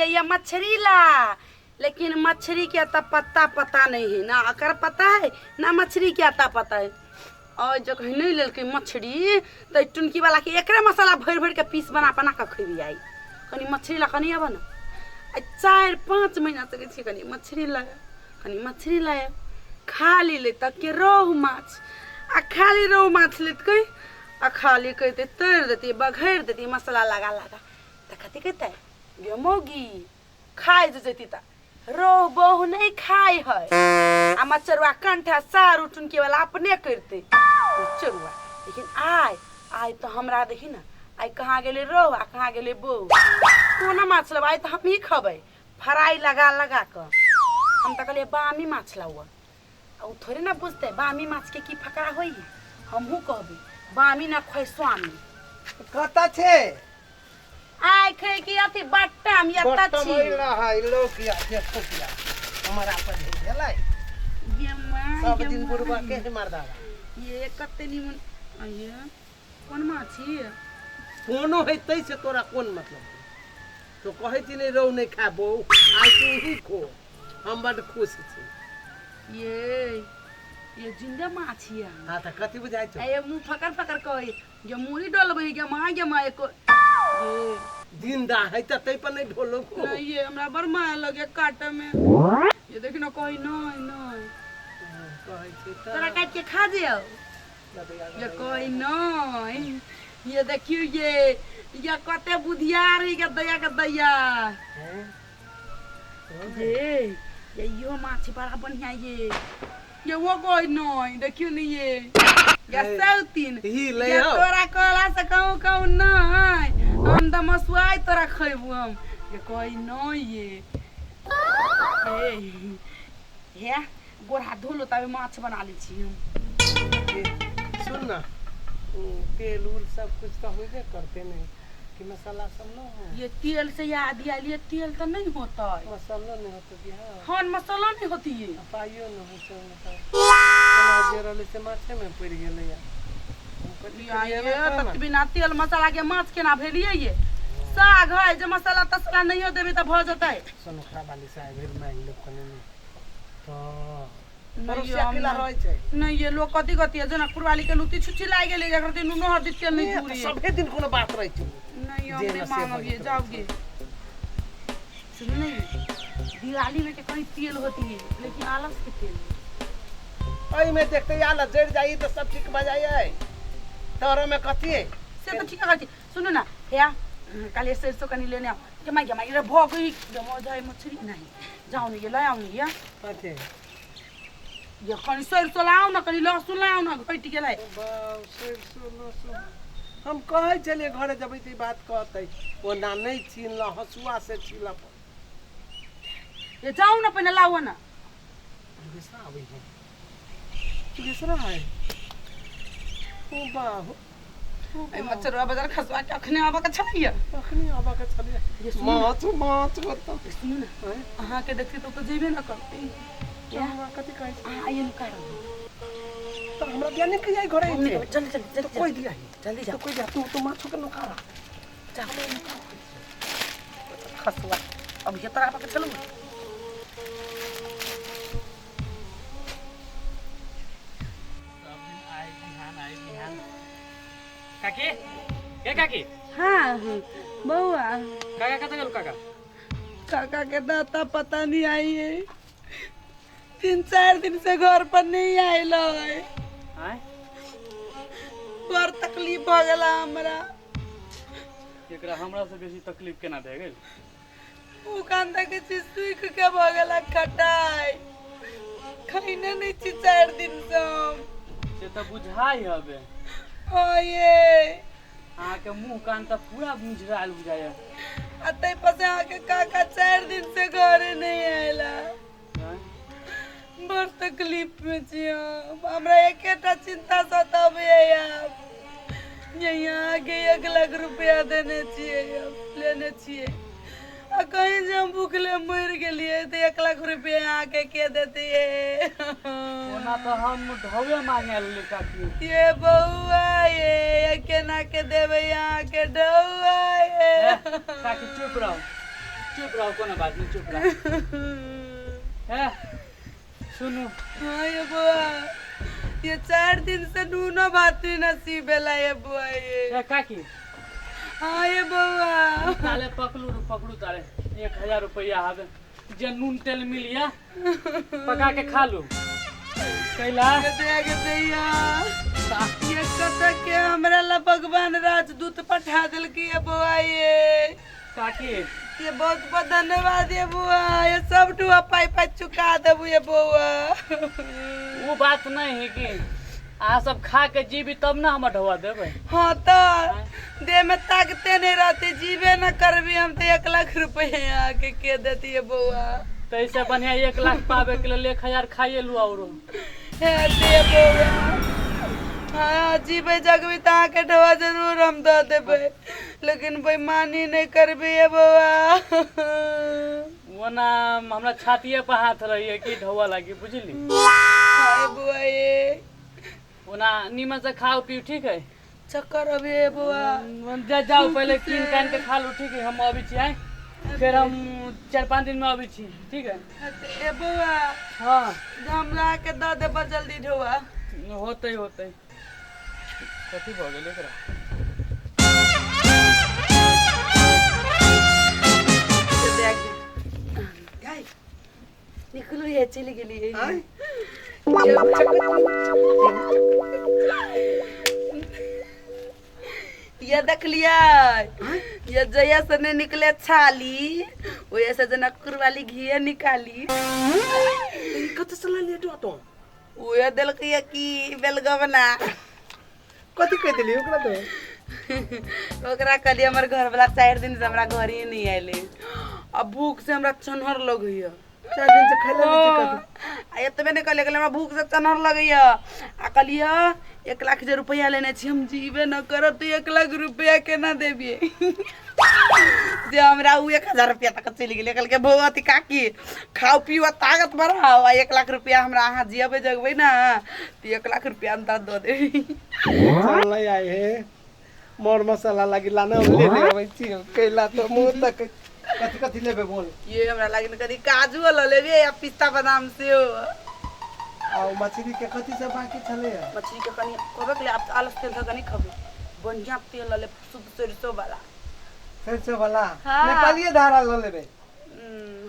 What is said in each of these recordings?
ये मछली ला, लेकिन मछली के तो पता नहीं है ना, अकर पता है ना मछली के आता पता है। और जो कहीं नहीं ले मछली तो टुनकी वाला के एकरे मसाला भर के पीस बना के खिबी आई। कनी मछली ला कनी अब ना 4-5 महीना से कनी मछली लाया खाली ले तक के रोहू माछ आ खाली रोहू माछ लेत कई आ खाली कहते तर देती बघेर देती मसाला लगा तो कथी कहते गे मोगी खाए जो जती ता रोह बहु नहीं खाई है आ मचरुआ कंठा सारू टुनकी वाला अपने करते चरुआ। लेकिन आय तो हमरा देखी ना आई कहाँ गेले रोह आ कहाँ गेले बो कोना माछ लब आई तो हम ही खबै फ्राई लगा कर। हम तो कहलिए बामी माछ लाउआ आ थोड़े ना बुझते बामी माछ के की फकरा होई। हमहू कहबे बामी ना खोई स्वामी कता छे आय खे की अथी बट्टा हम यत्ता छी बट्टा हाय लोकिया देखो किया हमारा पर भेलै ये मां सब दिन बुरबा के मार दादा ये कते निमन आये कोन माछी कोनो हेतै से तोरा कोन मतलब तो कहै छी नहीं रौ नहीं खाबो आज तू ही खो हम बड़ खुश छी। ये जिंदा माछी है। हां त कथि बुझाइ छ ए मुंह फकर कहि जे मुरी डोलबै के मां एको ये जिंदा है त तै पर नहीं ढोलो को नहीं ये हमरा बड़ माया लगे काटे में ये देखि न कहि नहीं कहै छी त तोरा काट के खा दियो ये कहि नहीं ये देखियो ये कते बुधियारी के दैया हैं ये यो माछी बड़ा बढ़िया ये वो कोई नहीं देखियो नहीं ये सौतीन ही ले ये तोरा कहला से कहूं नहीं हम त मसुआई तोरा खइबू हम ये कोई नहीं ये गोरा धोलो तबे माछ बना ली छी हम। सुन ना तेल उल सब कुछ तो होइबे करते नहीं कि मसाला सब न हो। ये तेल से याद आया ये तेल तो नहीं होता है मसाला नहीं होता कि हाँ मसाला नहीं होती है पाइयो न हो तो मतलब जेरल से माछे में पड़ गेलै ये तो बिना तेल मसाला के माछ केना भेलिए ये साग है जे मसाला तसला नहीं हो देबे त भ जतै सुन खा वाली साहब भेल मांग लो कने नहीं तो नहीं अकेला रह छै नहीं ये लोग कथी है जनकपुर वाली के लुती छुच्छी लाग गेलै जकर दिन नुनो हर दित के नहीं पूरी सबे दिन कोनो बात रह छै नहीं हमरे मांगबिए जाओगे सुन नहीं दिवाली में के कहीं तेल होती है लेकिन आलस के तेल ओइ में देखते आलस जड़ जाई तो सब ठीक भ जाई तोरो में कथी है से तो ठीक है सुनो ना या काले सरसों कनी लेने आओ के माई रे भोगई जमो जाए मछली नहीं जाओ नहीं ये ले आओ नहीं या कथी ये कनी सरसों लाओ ना कनी लहसुन लाओ ना घटी के लाए सरसों लहसुन हम कहै चलिए घरे जबै त बात कहतै ओ ना नहीं छीन ल हसुआ से छीला ये जाओ ना पहले लाओ ना दूसरा आबै है दूसरा है ओ बाहु ए मच्छरवा बाजार खसवा के अखने आबा के छलिए अखनी आबा के छलिए माछ बता सुन ना अहां के देखते तो जेबे ना करते हमरा कथि कहै छै आ ये लुका तो हमरा ज्ञान के जाय घरे जल्दी कोई दिया जल्दी जा कोई जा तू माछो के नुका जा खसवा अब ये तरह के चलू काकी के काकी हां बउआ काका कत गेल काका के दाता पता नहीं आई है 3-4 दिन से घर पर नहीं आयल है आय बड़ तकलीफ हो गेला हमरा एकरा हमरा से बेसी तकलीफ केना भे गेल उ कांदा के चीज सूख के हो गेला खटाई खइने नहीं छी 4 दिन से से त बुझाई हबे ओये आ के मुंह कान त पूरा बुझराल बुझाया अतै पसे आके काका 4 दिन से घर नहीं आयला बड़ तकलीफ में छी हमरा एकेटा चिंता सताबे अब यहाँ आगे 1 लाख रुपया देने छिए लेने छिए आ कहीं जे हम भूखले मर गेलिए तो 1 लाख रुपया आके के देती है ओना तो हम ढौवे मांगे ले काकी ये बउआ ये केना के देबे यहाँ के ढौआ ये काकी चुप रहो चुप रहो, कोनो बात नहीं, चुप रहो। है सुनो, हाँ ये बुआ, ये 4 दिन से नूनो भात नहीं नसीब है ये बुआ ये। काकी हाँ ये बुआ, ताले पकड़ू तारे 1000 रुपया आवे, जे नून तेल मिलिया पका के खा लू। कैला ये कत के हमरा ला भगवान राजदूत पठा दिल की ये बुआ ये। काकी ये बहुत बहुत धन्यवाद ये बुआ, ये सब टुआ पाई पाई चुका देबू ये बुआ। वो बात नहीं है कि आ सब खा के जीवी तब ना हम ढवा देवे। हाँ तो देह में ताकते नहीं रहती, जीवे न करबी हम तो 1 लाख रुपया के देती है बुआ। तो इससे बढ़िया 1 लाख पावे के लिए 1000 खाइए लू और दे बुआ। हाँ जीवे जगबी तो आके ढवा जरूर हम दे देबे, लेकिन बेईमानी नहीं करबी है बुआ। वो ना हमरा छातिए पर हाथ रही है कि ढवा लगी, बुझली। हाय बुआ ये वो ना नीमन से खाओ पियो, ठीक है। चक्कर अभी है बुआ। जाओ पहले कीन कान के खा लो, ठीक है। हम अभी छी, फिर हम 4-5 दिन में अभी छी, ठीक है। ए बुआ हाँ हमरा के दे देबा जल्दी ढवा। होते कथी भ गेल एकरा। निकलू ये चली गेली। ये देख लिया, ये जया से ने निकले छाली वही से जनकपुर वाली घी निकाली। कत चला ले तो वो दिल की बेलगवना कथी कह दिली ओकरा तो। ओकरा कहली हमर घर वाला 4 दिन से हमरा घर ही नहीं आइले, अब भूख से हमरा चन्हर लगैया। 4 दिन से खैला नहीं कथी। ये तो मैंने कहले हमरा भूख से चन्हर लगैया। आ कहलिया 1 लाख जे रुपया लेने छी, हम जीवे न करब तो 1 लाख रुपया केना देबिए। जे हमरा उ 1000 रुपया तक चली गेलै। कहलके भगवती काकी खाओ पियो ताकत बढ़ाओ, 1 लाख रुपया हमरा अहाँ जियबे जगबै ना तो 1 लाख रुपया अंदर दे दे। चल आए हे मोर मसाला लागी लाना ले ले आबै छी कैला तो मुंह तक। कथी कथी लेबे बोल। ये हमरा लागिन कदी काजू ल लेबे या पिस्ता बादाम से हो। आ मछली के कथी से बाकी चले है। मछली के कनी कहबे के आप आलस तेल कनी खबे, बढ़िया तेल ले शुद्ध सरसों वाला। सरसों वाला हाँ। नेपाली धारा ल लेबे।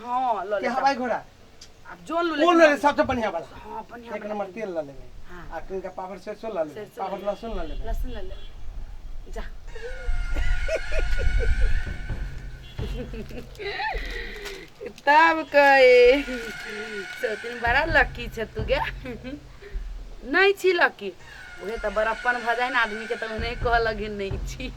हां ल के ले हवाई घोड़ा अब जोन ले कौन ले सबसे बढ़िया वाला। हां बढ़िया 1 नंबर तेल ल लेबे। हाँ। आ किनका पावर सरसों ल लेबे, पावर लहसुन ल लेबे। लहसुन ले ले जा। तब कहे सोतिन बड़ा लकी छ तू गे। नहीं छी लकी, उहे त बड़प्पन भ जाए ना आदमी के, त नहीं कह लगिन नहीं छी।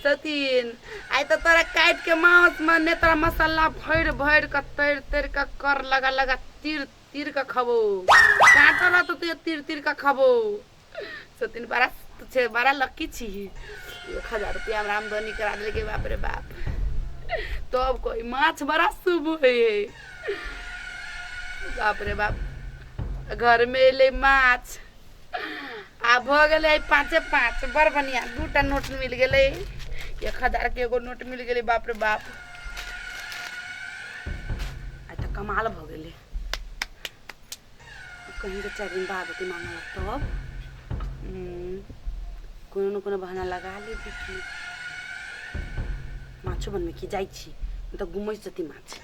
सतीन आई तो तोरा काट के मांस में ने तोरा मसाला भर भर के तर के कर लगा तीर के खबो, काट रहा तो तू तीर के खबो। सतीन बड़ा तुझे बड़ा लकी छी। 1000 रुपया हमरा आमदनी करा दे के बाप रे बाप। तो अब कोई माछ बड़ा शुभ है बाप रे बाप। घर में ले माछ आ भ गेले 5 बड़ बढ़िया। 2टा नोट मिल गेले, 1000 के एगो नोट मिल गेले बाप रे बाप। आ त कमाल भ गेले। कहीं के 4 दिन बाद के मांगल तब कोनो न कोनो बहाना लगा ले देखी। माछो बन में की जाई छी त घुमै जति माछ।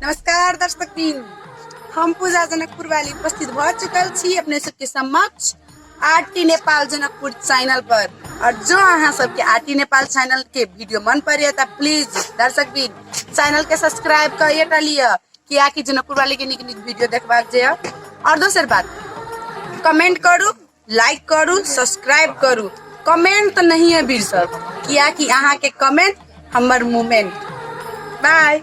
नमस्कार दर्शक दिन, हम पूजा जनकपुर वाली उपस्थित भ चुकल छी अपने सबके समक्ष आरटी नेपाल जनकपुर चैनल पर। और जो अहाँ सबके आरटी नेपाल चैनल के वीडियो मन पड़े त प्लीज दर्शक बिन चैनल के सब्सक्राइब करिए टालिए किया कि जनकपुर वाली के निक निक वीडियो देखबाक जे। और दोसर बात, कमेंट करू, लाइक करू, सब्सक्राइब करू। कमेंट तो नहीं है बिरसब, किया कि अहाँ के कमेंट हमर मूवमेंट। बाय।